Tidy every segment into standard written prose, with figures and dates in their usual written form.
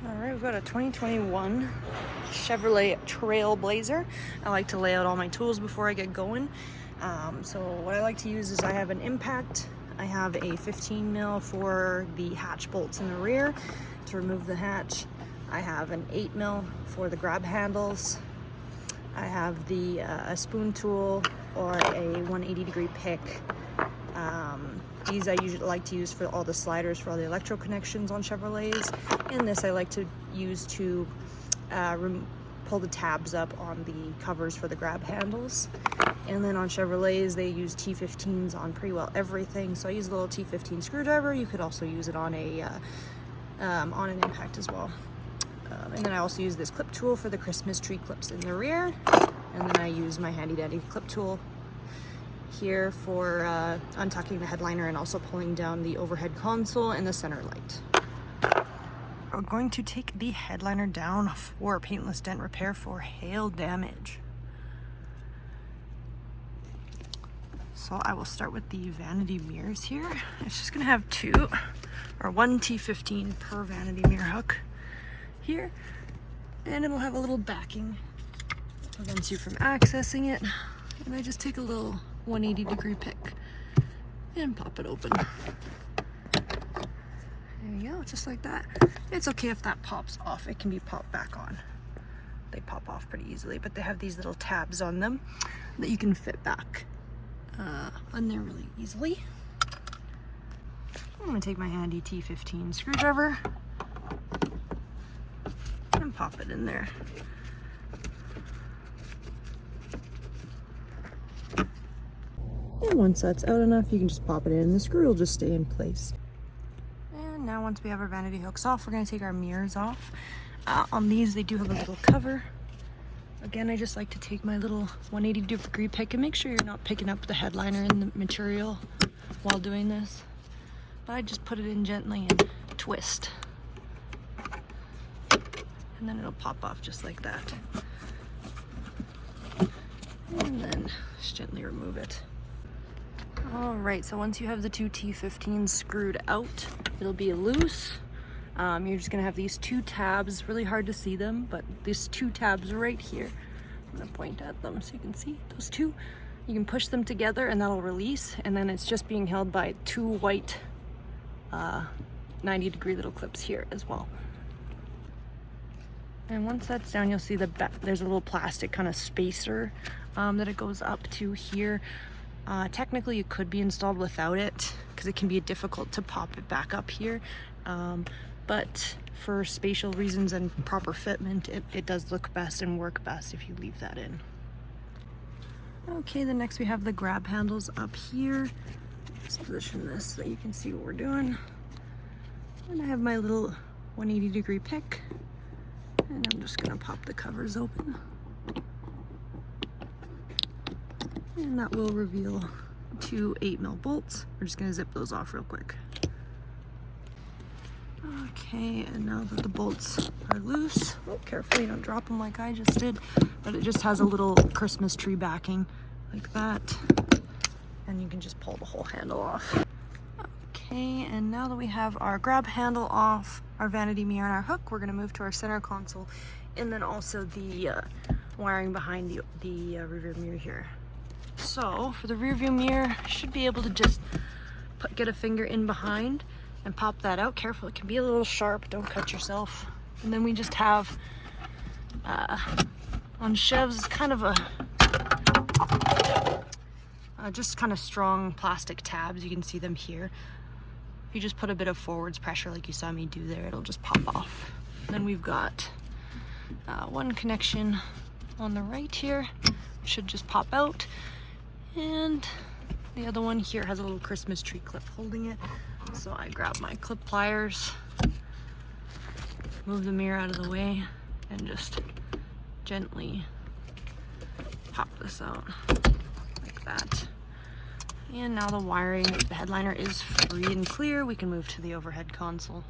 Alright, we've got a 2021 Chevrolet Trailblazer. I like to lay out all my tools before I get going. So what I like to use is I have an impact. I have a 15 mil for the hatch bolts in the rear to remove the hatch. I have an 8 mil for the grab handles. I have the a spoon tool or a 180-degree pick. These I usually like to use for all the sliders for all the electro connections on Chevrolets. And this I like to use to pull the tabs up on the covers for the grab handles. And then on Chevrolets, they use T15s on pretty well everything. So I use a little T15 screwdriver. You could also use it on an impact as well. And then I also use this clip tool for the Christmas tree clips in the rear. And then I use my handy dandy clip tool here for untucking the headliner and also pulling down the overhead console and the center light. We're going to take the headliner down for paintless dent repair for hail damage. So I will start with the vanity mirrors here. It's just gonna have one T15 per vanity mirror hook here, and it'll have a little backing that prevents you from accessing it. And I just take a little 180-degree pick and pop it open. There you go, just like that. It's okay if that pops off. It can be popped back on. They pop off pretty easily, but they have these little tabs on them that you can fit back on there really easily. I'm gonna take my handy T15 screwdriver and pop it in there. And once that's out enough, you can just pop it in and the screw will just stay in place. And now once we have our vanity hooks off, we're gonna take our mirrors off. On these, they do have a little cover. Again, I just like to take my little 180-degree pick and make sure you're not picking up the headliner and the material while doing this. But I just put it in gently and twist. And then it'll pop off just like that. And then just gently remove it. Alright, so once you have the two T15s screwed out, it'll be loose. You're just gonna have these two tabs, really hard to see them, but these two tabs right here. I'm gonna point at them so you can see those two. You can push them together and that'll release, and then it's just being held by two white 90-degree little clips here as well. And once that's down, you'll see there's a little plastic kind of spacer that it goes up to here. Technically it could be installed without it because it can be difficult to pop it back up here. But for spatial reasons and proper fitment, it does look best and work best if you leave that in. Okay, then next we have the grab handles up here. Let's position this so that you can see what we're doing. And I have my little 180-degree pick, and I'm just gonna pop the covers open. And that will reveal two 8 mil bolts. We're just gonna zip those off real quick. Okay, and now that the bolts are loose, carefully don't drop them like I just did, but it just has a little Christmas tree backing like that, and you can just pull the whole handle off. Okay, and now that we have our grab handle off, our vanity mirror and our hook, we're gonna move to our center console, and then also the wiring behind the rear view mirror here. So for the rear view mirror, you should be able to just get a finger in behind and pop that out. Careful, it can be a little sharp, don't cut yourself. And then we just have, on Chevs, kind of just kind of strong plastic tabs. You can see them here. If you just put a bit of forwards pressure like you saw me do there, it'll just pop off. Then we've got one connection on the right here, which should just pop out. And the other one here has a little Christmas tree clip holding it. So I grab my clip pliers, move the mirror out of the way, and just gently pop this out like that. And now the wiring of the headliner is free and clear. We can move to the overhead console.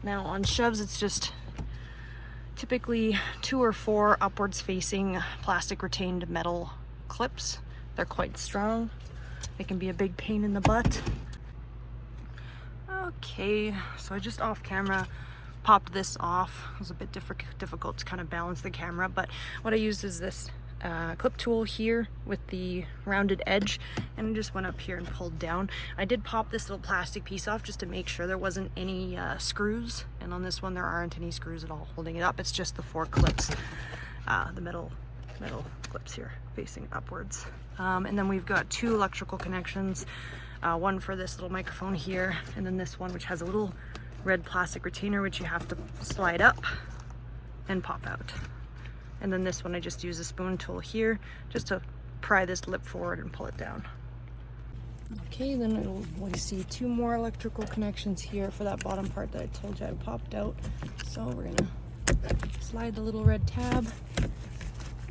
Now on Chevs, it's just typically 2 or 4 upwards facing plastic retained metal clips. They're quite strong. They can be a big pain in the butt. Okay, so I just off camera popped this off. It was a bit difficult to kind of balance the camera, but what I used is this clip tool here with the rounded edge, and I just went up here and pulled down. I did pop this little plastic piece off just to make sure there wasn't any screws, and on this one there aren't any screws at all holding it up. It's just the 4 clips, the metal clips here facing upwards. And then we've got 2 electrical connections, one for this little microphone here, and then this one which has a little red plastic retainer which you have to slide up and pop out. And then this one I just use a spoon tool here just to pry this lip forward and pull it down. Okay, then we see 2 more electrical connections here for that bottom part that I told you I popped out. So we're gonna slide the little red tab.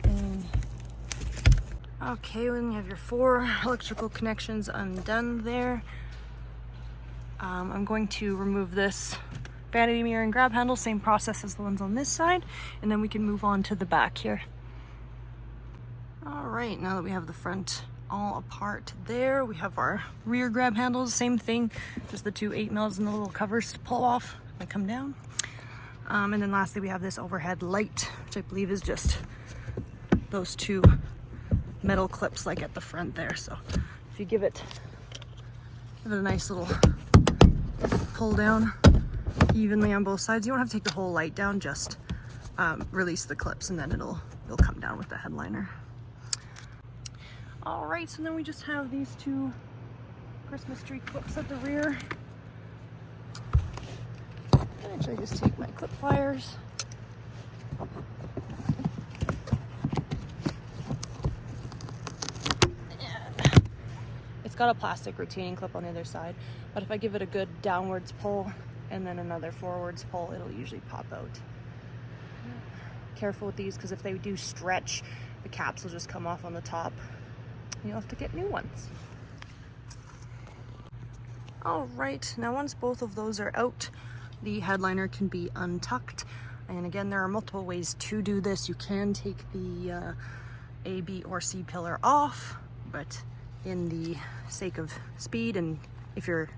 And okay, when you have your 4 electrical connections undone there, I'm going to remove this vanity mirror and grab handle, same process as the ones on this side, and then we can move on to the back here. All right, now that we have the front all apart there, we have our rear grab handles, same thing, just the 2 8mm and the little covers to pull off and come down. And then lastly, we have this overhead light, which I believe is just those 2 metal clips like at the front there. So if you give it a nice little pull down evenly on both sides, you don't have to take the whole light down, just release the clips and then it'll come down with the headliner. All right, so then we just have these 2 Christmas tree clips at the rear. Actually, I just take my clip pliers. It's got a plastic retaining clip on the other side, but if I give it a good downwards pull and then another forwards pull, it'll usually pop out. Careful with these, because if they do stretch, the caps will just come off on the top. You'll have to get new ones. All right, now once both of those are out, the headliner can be untucked. And again, there are multiple ways to do this. You can take the A, B, or C pillar off, but in the sake of speed, and if you're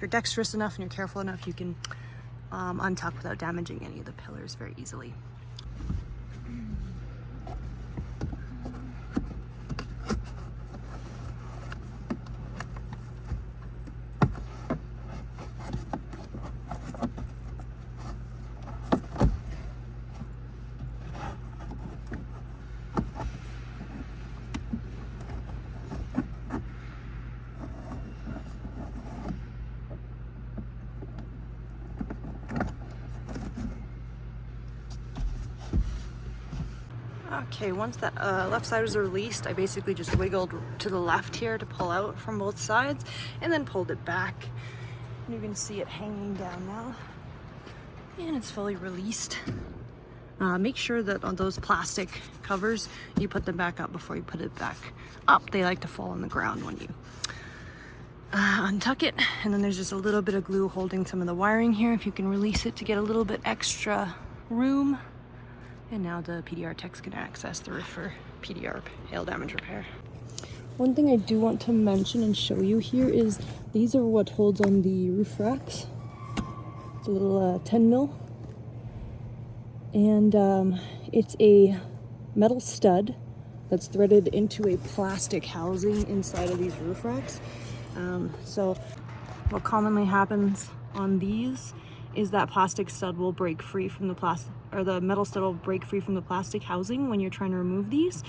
dexterous enough and you're careful enough, you can untuck without damaging any of the pillars very easily. Okay, once that left side was released, I basically just wiggled to the left here to pull out from both sides and then pulled it back. And you can see it hanging down now. And it's fully released. Make sure that on those plastic covers, you put them back up before you put it back up. They like to fall on the ground when you untuck it. And then there's just a little bit of glue holding some of the wiring here. If you can release it to get a little bit extra room. And now the PDR techs can access the roof for PDR hail damage repair. One thing I do want to mention and show you here is these are what holds on the roof racks. It's a little 10 mil. And it's a metal stud that's threaded into a plastic housing inside of these roof racks. So what commonly happens on these is that plastic stud will break free from the plastic, or the metal stud will break free from the plastic housing when you're trying to remove these,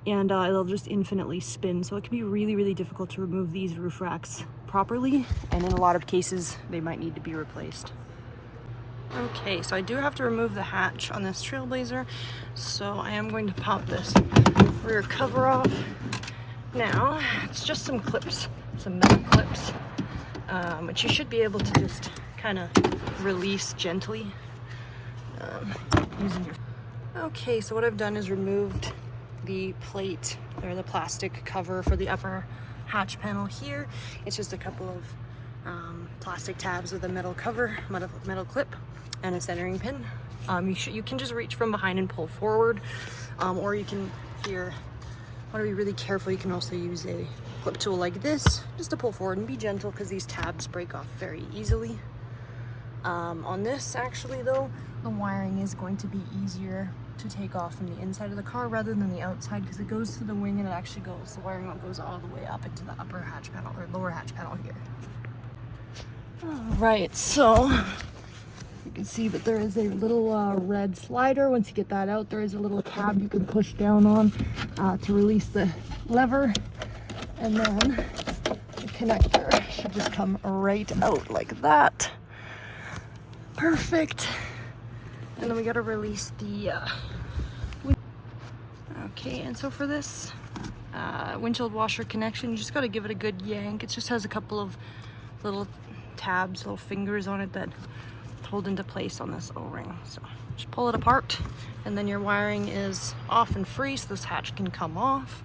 and it'll just infinitely spin. So it can be really, really difficult to remove these roof racks properly, and in a lot of cases, they might need to be replaced. Okay, so I do have to remove the hatch on this Trailblazer, so I am going to pop this rear cover off. Now, it's just some clips, some metal clips, which you should be able to just kind of release gently using your... Okay, so what I've done is removed the plate or the plastic cover for the upper hatch panel here. It's just a couple of plastic tabs with a metal cover, metal clip, and a centering pin. You can just reach from behind and pull forward, or you can, if you want to be really careful, you can also use a clip tool like this just to pull forward and be gentle, because these tabs break off very easily. On this, actually, though, the wiring is going to be easier to take off from the inside of the car rather than the outside, because it goes to the wing and it actually goes, the wiring goes all the way up into the upper hatch panel, or lower hatch panel here. All right, so you can see that there is a little red slider. Once you get that out, there is a little tab you can push down on to release the lever, and then the connector should just come right out like that. Perfect. And then we gotta release the okay, and so for this windshield washer connection, you just gotta give it a good yank. It just has a couple of little tabs, little fingers on it that hold into place on this O-ring. So just pull it apart, and then your wiring is off and free, so this hatch can come off.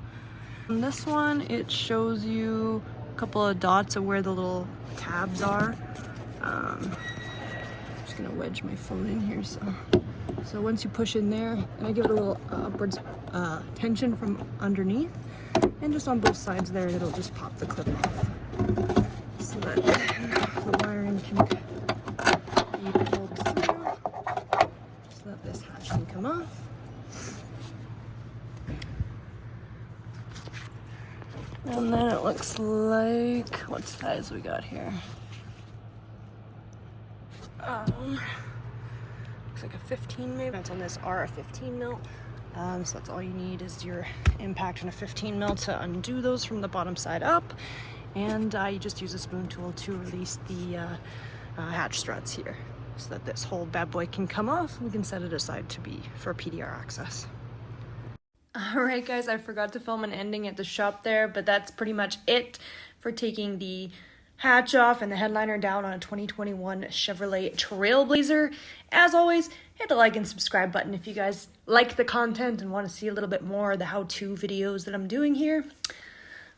On this one, it shows you a couple of dots of where the little tabs are. Just gonna wedge my phone in here. So once you push in there, and I give it a little upwards tension from underneath, and just on both sides there, it'll just pop the clip off, so that the wiring can be pulled through, so that this hatch can come off. And then it looks like, what size we got here? Looks like a 15 maybe. That's on this are a 15 mil. So that's all you need is your impact and a 15 mil to undo those from the bottom side up. And you just use a spoon tool to release the hatch struts here, so that this whole bad boy can come off. We can set it aside to be for PDR access. Alright guys, I forgot to film an ending at the shop there, but that's pretty much it for taking the hatch off and the headliner down on a 2021 Chevrolet Trailblazer. As always, hit the like and subscribe button if you guys like the content and want to see a little bit more of the how-to videos that I'm doing here.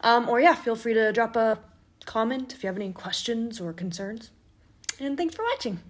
Or yeah, feel free to drop a comment if you have any questions or concerns. And thanks for watching.